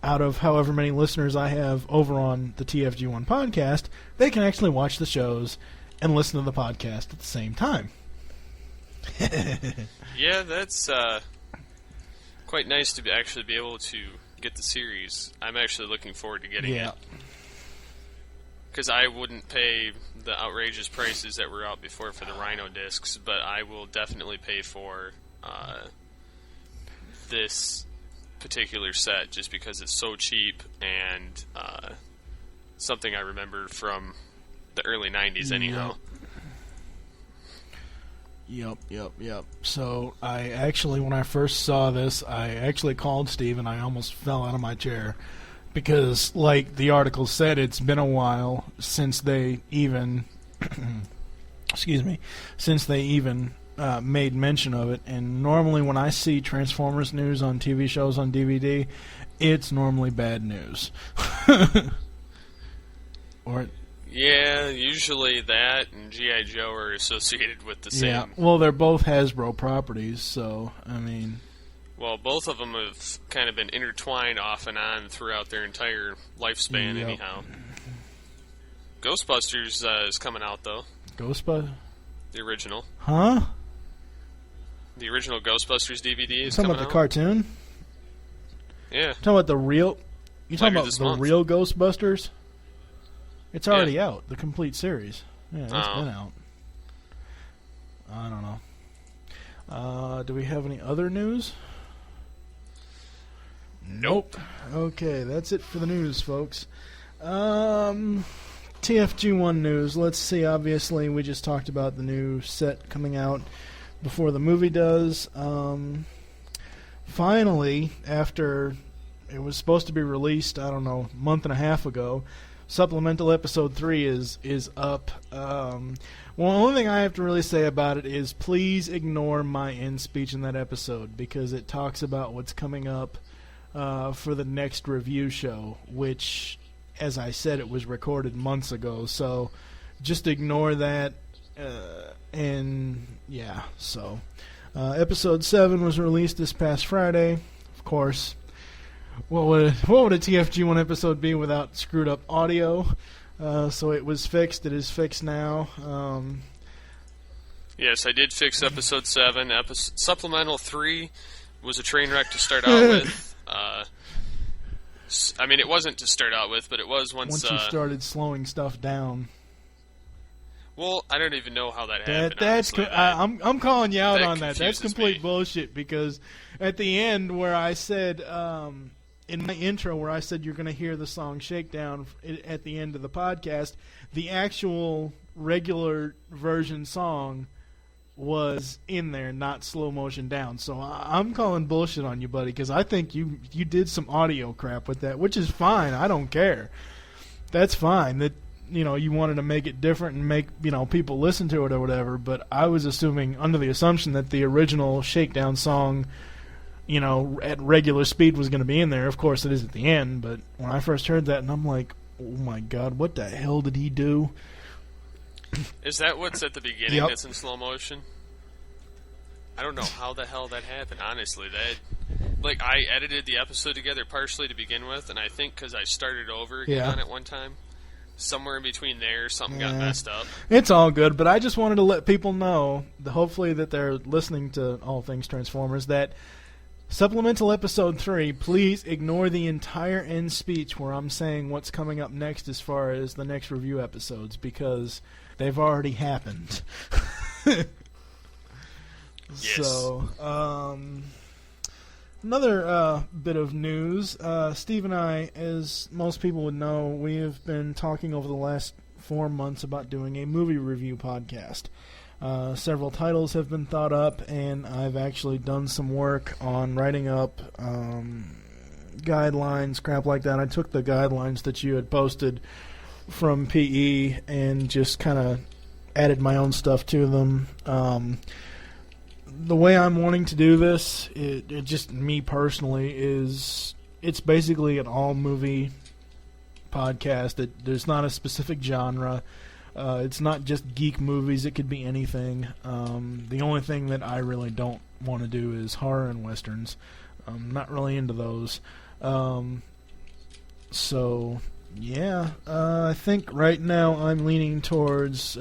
out of however many listeners I have over on the TFG1 podcast, they can actually watch the shows and listen to the podcast at the same time. Yeah, that's quite nice to actually be able to get the series. I'm actually looking forward to getting it. Because I wouldn't pay the outrageous prices that were out before for the Rhino discs, but I will definitely pay for this particular set just because it's so cheap, and something I remember from the early 90s anyhow. Yep. So I actually, when I first saw this, I actually called Steve and I almost fell out of my chair because, like the article said, it's been a while since they even, made mention of it. And normally when I see Transformers news on TV shows on DVD, it's normally bad news. Yeah, usually that and G.I. Joe are associated with the same. Yeah, well, they're both Hasbro properties, so, I mean... Well, both of them have kind of been intertwined off and on throughout their entire lifespan, anyhow. Ghostbusters is coming out, though. Ghostbusters? The original. Huh? The original Ghostbusters DVD is coming out. Talking about the cartoon? Yeah. Talking about the real... You talking about the real Ghostbusters? It's already out, the complete series. Yeah, it's been out. I don't know. Do we have any other news? Nope. Okay, that's it for the news, folks. TFG1 news. Let's see, obviously, we just talked about the new set coming out before the movie does. Finally, after it was supposed to be released, I don't know, a month and a half ago, Supplemental Episode 3 is up. Well, the only thing I have to really say about it is please ignore my end speech in that episode because it talks about what's coming up for the next review show, which, as I said, it was recorded months ago. So just ignore that. And, yeah, so Episode 7 was released this past Friday. Of course, what would a TFG1 episode be without screwed up audio? So it was fixed. It is fixed now. Yes, I did fix Episode 7. Supplemental 3 was a train wreck to start out with. I mean, it wasn't to start out with, but it was once you started slowing stuff down. Well, I don't even know how that happened. I'm calling you out on that. That's complete me. bullshit because at the end where I said in my intro where I said you're going to hear the song Shakedown at the end of the podcast, the actual regular version song was in there, not slow motion down. So I'm calling bullshit on you, buddy, because I think you did some audio crap with that, which is fine. I don't care. That's fine. That you wanted to make it different and make people listen to it or whatever. But I was assuming under the assumption that the original Shakedown song, at regular speed was going to be in there. Of course, it is at the end. But when I first heard that, and I'm like, oh my god, what the hell did he do? Is that what's at the beginning that's in slow motion? I don't know how the hell that happened, honestly. I edited the episode together partially to begin with, and I think because I started over again on it one time, somewhere in between there, something got messed up. It's all good, but I just wanted to let people know, hopefully that they're listening to All Things Transformers, that Supplemental Episode 3, please ignore the entire end speech where I'm saying what's coming up next as far as the next review episodes, because they've already happened. Yes. So, another bit of news. Steve and I, as most people would know, we have been talking over the last 4 months about doing a movie review podcast. Several titles have been thought up, and I've actually done some work on writing up guidelines, crap like that. I took the guidelines that you had posted from PE and just kind of added my own stuff to them. The way I'm wanting to do this, it just me personally, is it's basically an all-movie podcast. There's not a specific genre. It's not just geek movies. It could be anything. The only thing that I really don't want to do is horror and westerns. I'm not really into those. So, yeah. I think right now I'm leaning towards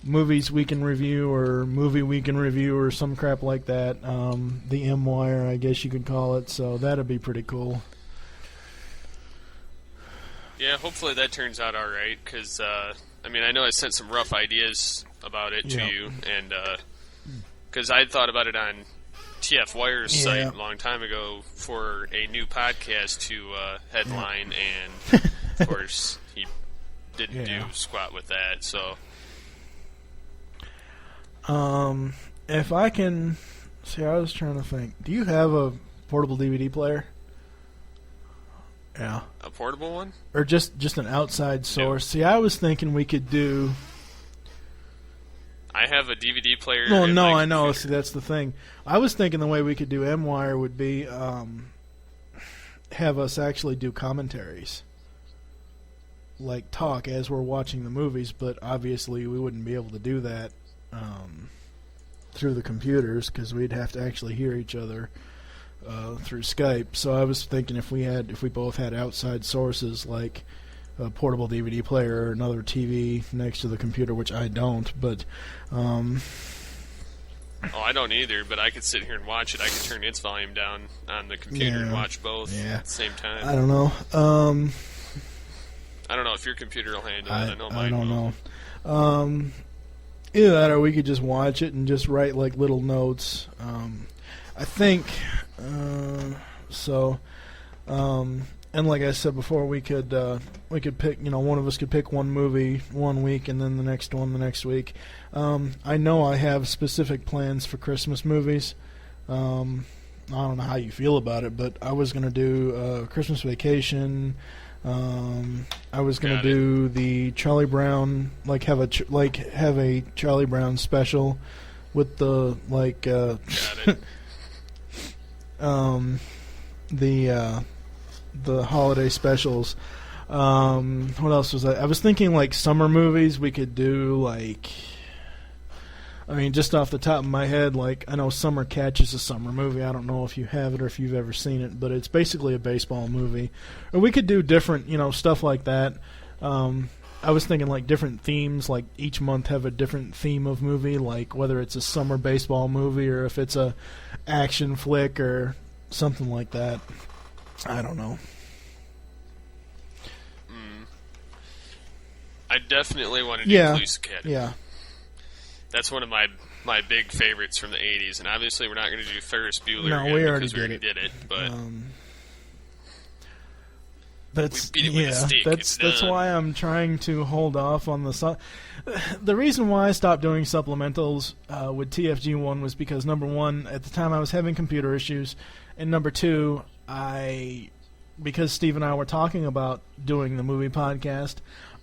Movies Week in Review or Movie Week in Review or some crap like that. The M-Wire, I guess you could call it. So that'd be pretty cool. Yeah, hopefully that turns out all right, because, I know I sent some rough ideas about it to you, and, because I thought about it on TF Wire's site a long time ago for a new podcast to headline, and of course, he didn't Yeah. do squat with that, so... If I can... See, I was trying to think. Do you have a portable DVD player? Yeah. A portable one? Or just an outside source? See, I was thinking we could do... I have a DVD player. No, in no, my I know. computer. See, that's the thing. I was thinking the way we could do M-Wire would be have us actually do commentaries. Like talk as we're watching the movies, but obviously we wouldn't be able to do that through the computers because we'd have to actually hear each other through Skype. So I was thinking if we both had outside sources like a portable DVD player or another TV next to the computer, which I don't, but Oh, I don't either, but I could sit here and watch it. I could turn its volume down on the computer and watch both at the same time. I don't know. I don't know if your computer will handle it. I know mine I don't will. know. Either that or we could just watch it and just write like little notes. I think so. And like I said before, we could pick. One of us could pick one movie one week, and then the next one the next week. I know I have specific plans for Christmas movies. I don't know how you feel about it, but I was gonna do Christmas Vacation. I was gonna do the Charlie Brown, have a Charlie Brown special with the Got it. the holiday specials. What else was I was thinking like summer movies we could do just off the top of my head, I know Summer Catch is a summer movie. I don't know if you have it or if you've ever seen it, but it's basically a baseball movie. Or we could do different, stuff like that. I was thinking different themes, like each month have a different theme of movie, like whether it's a summer baseball movie or if it's a action flick or something like that. I don't know. I definitely want to do Police Academy. Yeah. That's one of my big favorites from the 80s, and obviously we're not going to do Ferris Bueller No, again we already because we already did it. But that's we beat it with a stick. That's why I'm trying to hold off on the reason why I stopped doing supplementals with TFG1 was because number one, at the time I was having computer issues, and number two, because Steve and I were talking about doing the movie podcast,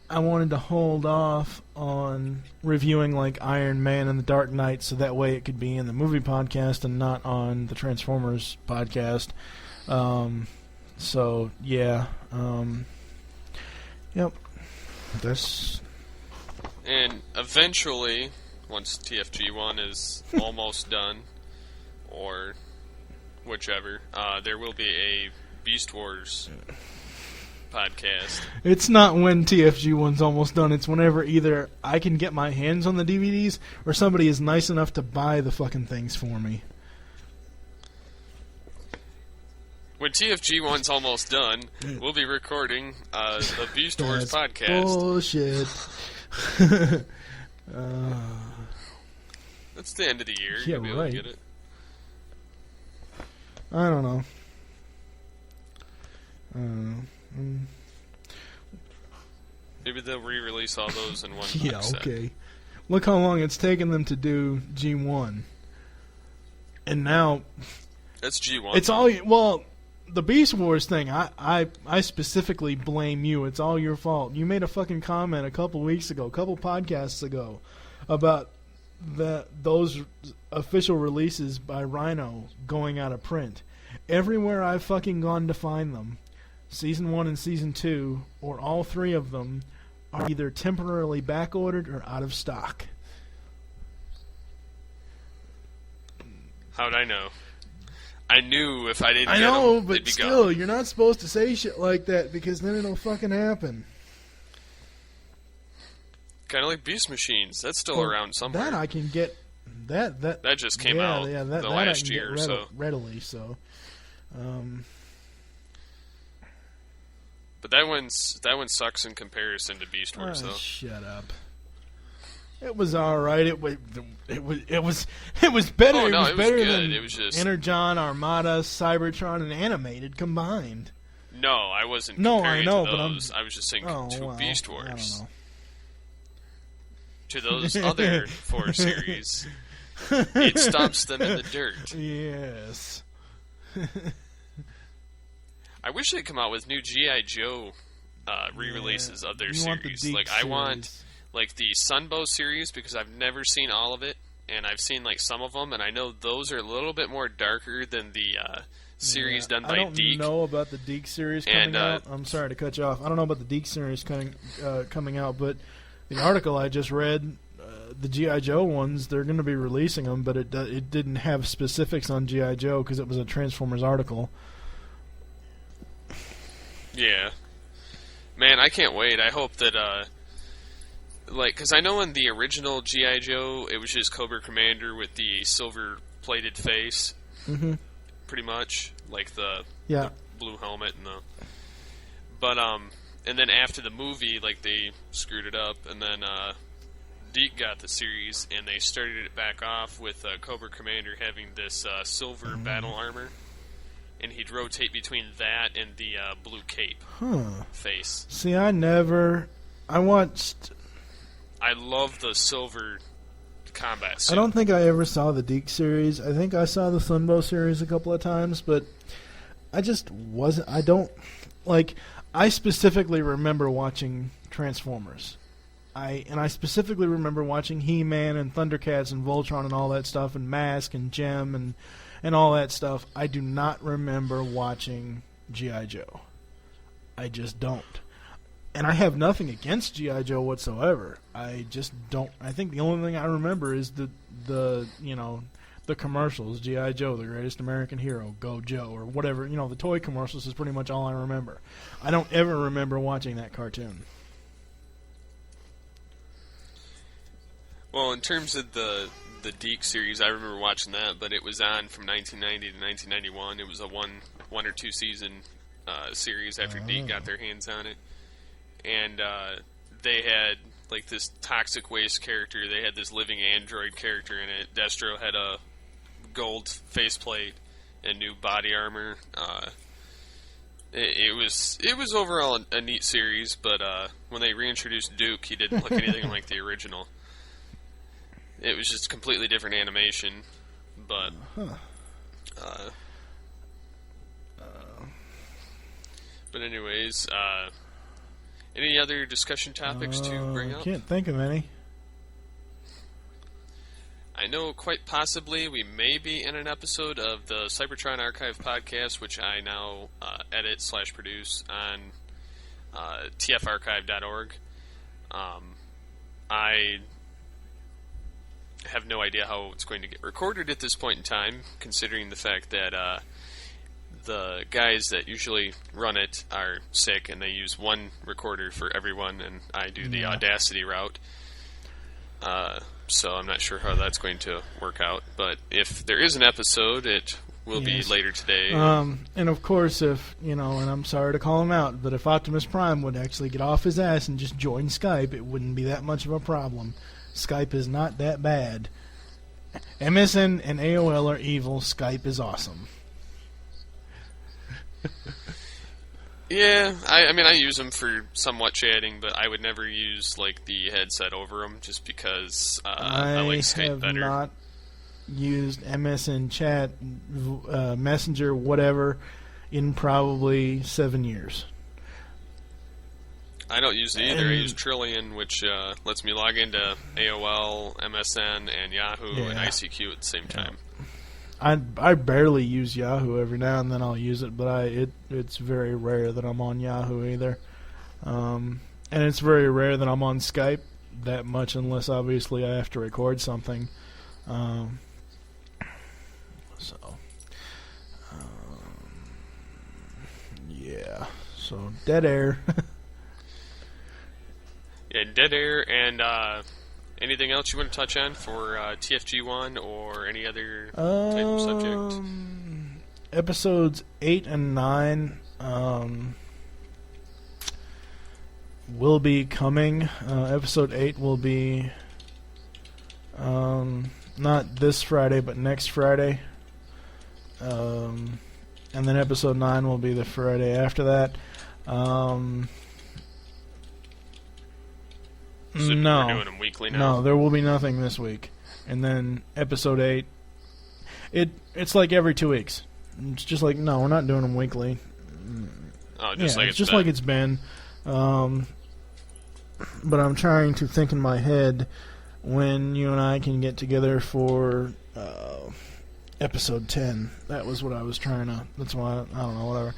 I wanted to hold off on reviewing Iron Man and the Dark Knight so that way it could be in the movie podcast and not on the Transformers podcast. So, yeah. Yep. And eventually, once TFG1 is almost done, or whichever, there will be a Beast Wars podcast. It's not when TFG1's almost done. It's whenever either I can get my hands on the DVDs or somebody is nice enough to buy the fucking things for me. When TFG1's almost done, we'll be recording the Beast Wars podcast. Bullshit. That's the end of the year. Yeah, You'll be able right. to get it. I don't know. Maybe they'll re-release all those in one Yeah, box set. okay. Look how long it's taken them to do G1. And now That's G1. it's all well, the Beast Wars thing, I specifically blame you. It's all your fault. You made a fucking comment a couple podcasts ago about those official releases by Rhino going out of print. Everywhere I've fucking gone to find them, Season 1 and Season 2, or all three of them, are either temporarily back-ordered or out of stock. How'd I know? I knew if I didn't I get know, them, they'd but be still, gone. you're not supposed to say shit like that because then it'll fucking happen. Kind of like Beast Machines. That's still around somewhere. That I can get. That just came yeah, out yeah, the that last I can year or get so. readily. So, But that one sucks in comparison to Beast Wars, though. shut up. It was all right. It was better. Oh, no, it was it was better good. than It was just- Energon, Armada, Cybertron, and Animated combined. No, I wasn't No, comparing I know, it to but those. I was just saying to well, Beast I Wars. don't know. To those other 4 series, it stomps them in the dirt. Yes. I wish they'd come out with new G.I. Joe re-releases of their You want the series. Deke Like, I want series. like the Sunbow series because I've never seen all of it, and I've seen like some of them, and I know those are a little bit more darker than the series done by I don't Deke. know about the Deke series coming And, out. I'm sorry to cut you off. I don't know about the Deke series coming out, but the article I just read, the G.I. Joe ones, they're going to be releasing them, but it didn't have specifics on G.I. Joe because it was a Transformers article. Yeah. Man, I can't wait. I hope that, because I know in the original G.I. Joe, it was just Cobra Commander with the silver-plated face. Mm-hmm. Pretty much. Like the blue helmet and the... But, and then after the movie, like, they screwed it up, and then, Deke got the series, and they started it back off with Cobra Commander having this silver battle armor, and he'd rotate between that and the blue cape face. See, I watched... I love the silver combat suit. I don't think I ever saw the Deke series. I think I saw the Sunbow series a couple of times, but I just wasn't... I specifically remember watching Transformers. I specifically remember watching He-Man and Thundercats and Voltron and all that stuff, and Mask and Gem and all that stuff. I do not remember watching G.I. Joe. I just don't. And I have nothing against G.I. Joe whatsoever. I just don't. I think the only thing I remember is the commercials. G.I. Joe, the greatest American hero, Go Joe, or whatever. The toy commercials is pretty much all I remember. I don't ever remember watching that cartoon. Well, in terms of the Deke series, I remember watching that, but it was on from 1990 to 1991. It was a one or two season series after Deke got their hands on it. And they had like this toxic waste character. They had this living android character in it. Destro had a gold faceplate and new body armor. It was overall a neat series, but when they reintroduced Duke, he didn't look anything like the original. It was just completely different animation, but but anyways, any other discussion topics to bring up? Can't think of any. I know quite possibly we may be in an episode of the Cybertron Archive podcast, which I now edit/produce on tfarchive.org. I have no idea how it's going to get recorded at this point in time, considering the fact that the guys that usually run it are sick and they use one recorder for everyone, and I do the Audacity route. So I'm not sure how that's going to work out, but if there is an episode, it will be later today. And of course, if, and I'm sorry to call him out, but if Optimus Prime would actually get off his ass and just join Skype, it wouldn't be that much of a problem. Skype is not that bad. MSN and AOL are evil. Skype is awesome. Yeah, I mean, I use them for somewhat chatting, but I would never use, the headset over them, just because I like Skype better. I have not used MSN chat, Messenger, whatever, in probably 7 years. I don't use it either. I use Trillion, which lets me log into AOL, MSN, and Yahoo and ICQ at the same time. I barely use Yahoo. Every now and then I'll use it, but it's very rare that I'm on Yahoo either. And it's very rare that I'm on Skype that much, unless obviously I have to record something. So dead air. Yeah, dead air, and anything else you want to touch on for TFG1 or any other type of subject? Episodes 8 and 9 will be coming. Episode 8 will be not this Friday, but next Friday. and then episode 9 will be the Friday after that. So No. we're doing them weekly now? No, there will be nothing this week. And then episode 8, it's like every 2 weeks. It's just like, no, we're not doing them weekly. Oh, just like it's just like it's been. But I'm trying to think in my head when you and I can get together for episode 10. That was what I was trying to... That's why, I don't know, whatever.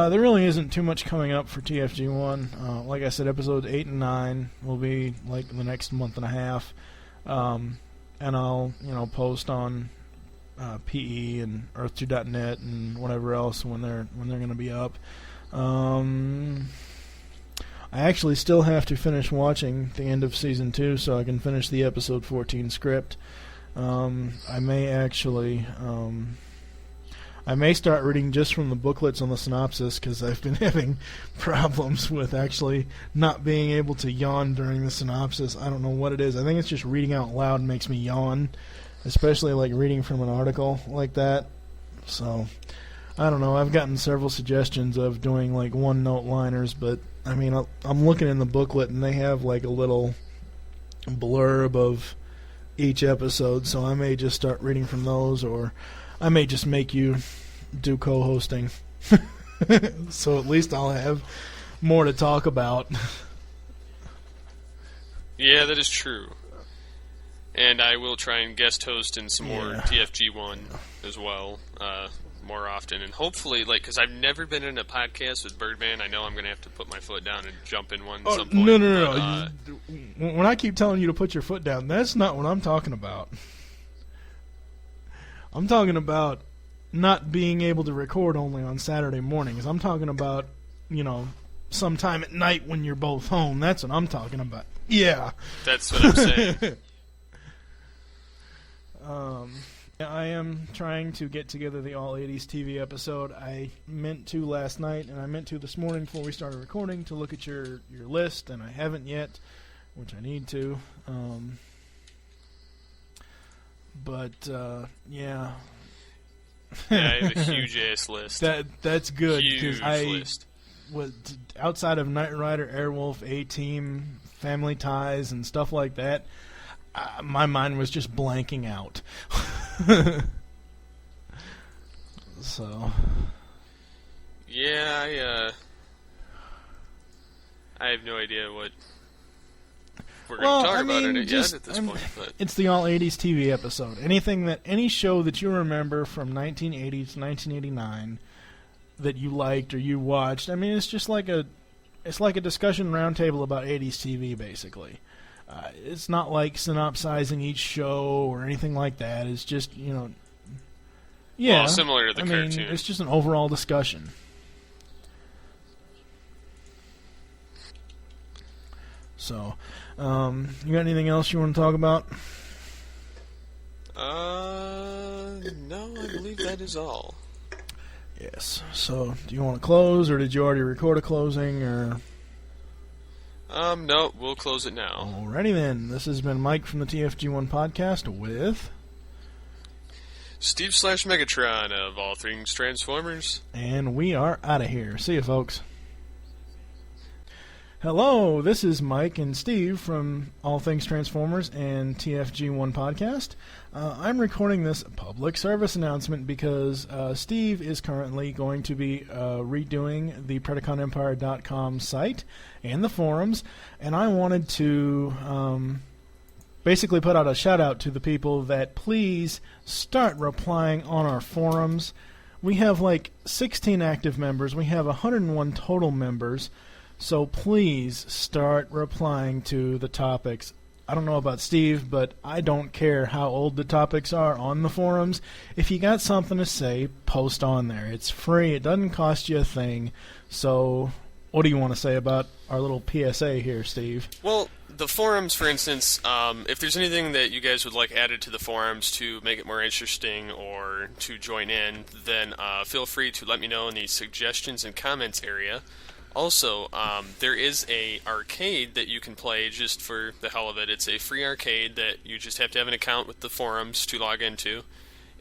There really isn't too much coming up for TFG1. Like I said, episodes 8 and 9 will be like the next month and a half. And I'll, post on PE and Earth2.net and whatever else when they're going to be up. I actually still have to finish watching the end of season 2 so I can finish the episode 14 script. I may actually... I may start reading just from the booklets on the synopsis because I've been having problems with actually not being able to yawn during the synopsis. I don't know what it is. I think it's just reading out loud makes me yawn, especially like reading from an article like that. So, I don't know. I've gotten several suggestions of doing like one-note liners, but I mean, I'm looking in the booklet and they have like a little blurb of each episode, so I may just start reading from those, or I may just make you do co-hosting. So at least I'll have more to talk about. Yeah, that is true. And I will try and guest host in some more TFG1 as well, more often. And hopefully, because I've never been in a podcast with Birdman, I know I'm going to have to put my foot down and jump in one at some point. No. When I keep telling you to put your foot down, that's not what I'm talking about. I'm talking about not being able to record only on Saturday mornings. I'm talking about, sometime at night when you're both home. That's what I'm talking about. Yeah. That's what I'm saying. I am trying to get together the All 80s TV episode. I meant to last night, and I meant to this morning before we started recording to look at your list, and I haven't yet, which I need to. But yeah. Yeah, I have a huge ass list. That's good because Huge list. Was outside of Knight Rider, Airwolf, A-Team, Family Ties, and stuff like that. My mind was just blanking out. So. Yeah, I have no idea what we're going to talk about in it yet at this point. But it's the All 80s TV episode. Any show that you remember from 1980 to 1989 that you liked or you watched. I mean, it's just like a discussion roundtable about 80s TV, basically. It's not like synopsizing each show or anything like that. It's just, similar to the cartoon. It's just an overall discussion. So, you got anything else you want to talk about? No, I believe that is all. Yes. So, do you want to close, or did you already record a closing, or... No, we'll close it now. Alrighty then. This has been Mike from the TFG1 podcast with... Steve / Megatron of All Things Transformers. And we are out of here. See you, folks. Hello, this is Mike and Steve from All Things Transformers and TFG1 Podcast. I'm recording this public service announcement because Steve is currently going to be redoing the PredaconEmpire.com site and the forums, and I wanted to basically put out a shout-out to the people that please start replying on our forums. We have like 16 active members. We have 101 total members. So please start replying to the topics. I don't know about Steve, but I don't care how old the topics are on the forums. If you got something to say, post on there. It's free. It doesn't cost you a thing. So what do you want to say about our little PSA here, Steve? Well, the forums, for instance, if there's anything that you guys would like added to the forums to make it more interesting or to join in, then feel free to let me know in the suggestions and comments area. Also, there is a arcade that you can play just for the hell of it. It's a free arcade that you just have to have an account with the forums to log into.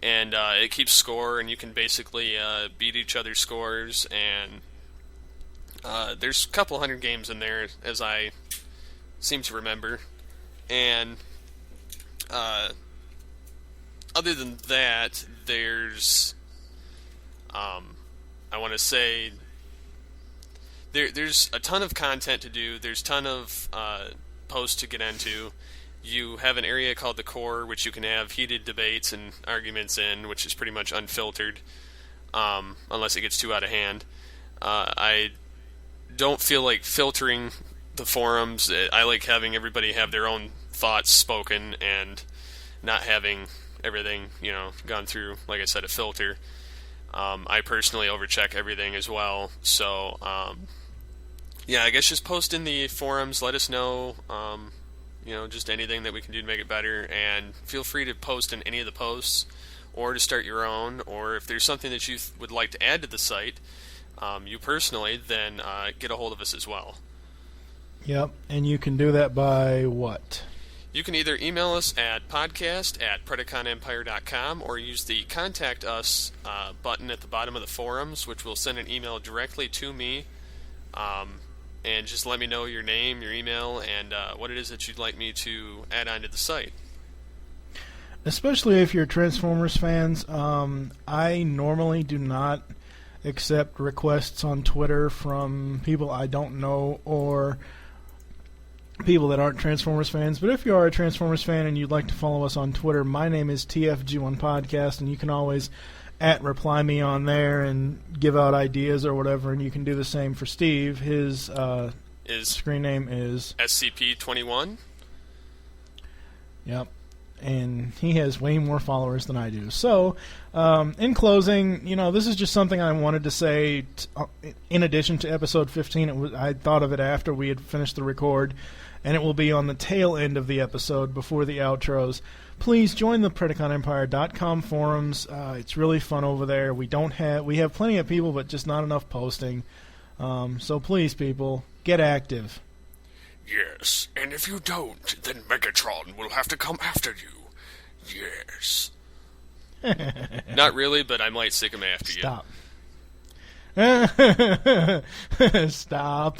and it keeps score, and you can basically beat each other's scores, and there's a couple hundred games in there, as I seem to remember, and other than that, there's I want to say there's a ton of content to do. There's a ton of posts to get into. You have an area called the core, which you can have heated debates and arguments in, which is pretty much unfiltered, unless it gets too out of hand. I don't feel like filtering the forums. I like having everybody have their own thoughts spoken and not having everything, gone through, like I said, a filter. I personally overcheck everything as well. So, I guess just post in the forums. Let us know, just anything that we can do to make it better. And feel free to post in any of the posts or to start your own. Or if there's something that you would like to add to the site, you personally, then get a hold of us as well. Yep, and you can do that by what? You can either email us at podcast@PredaconEmpire.com or use the Contact Us button at the bottom of the forums, which will send an email directly to me. And just let me know your name, your email, and what it is that you'd like me to add onto the site. Especially if you're Transformers fans, I normally do not accept requests on Twitter from people I don't know or people that aren't Transformers fans. But if you are a Transformers fan and you'd like to follow us on Twitter, my name is TFG1Podcast, and you can always reply me on there and give out ideas or whatever, and you can do the same for Steve. His screen name is SCP-21. Yep. And he has way more followers than I do. So, in closing, this is just something I wanted to say. In addition to episode 15, I thought of it after we had finished the record, and it will be on the tail end of the episode before the outros. Please join the PredaconEmpire.com forums. It's really fun over there. We have plenty of people, but just not enough posting. So please, people, get active. Yes, and if you don't, then Megatron will have to come after you. Yes. Not really, but I might sick him after Stop. you. Stop.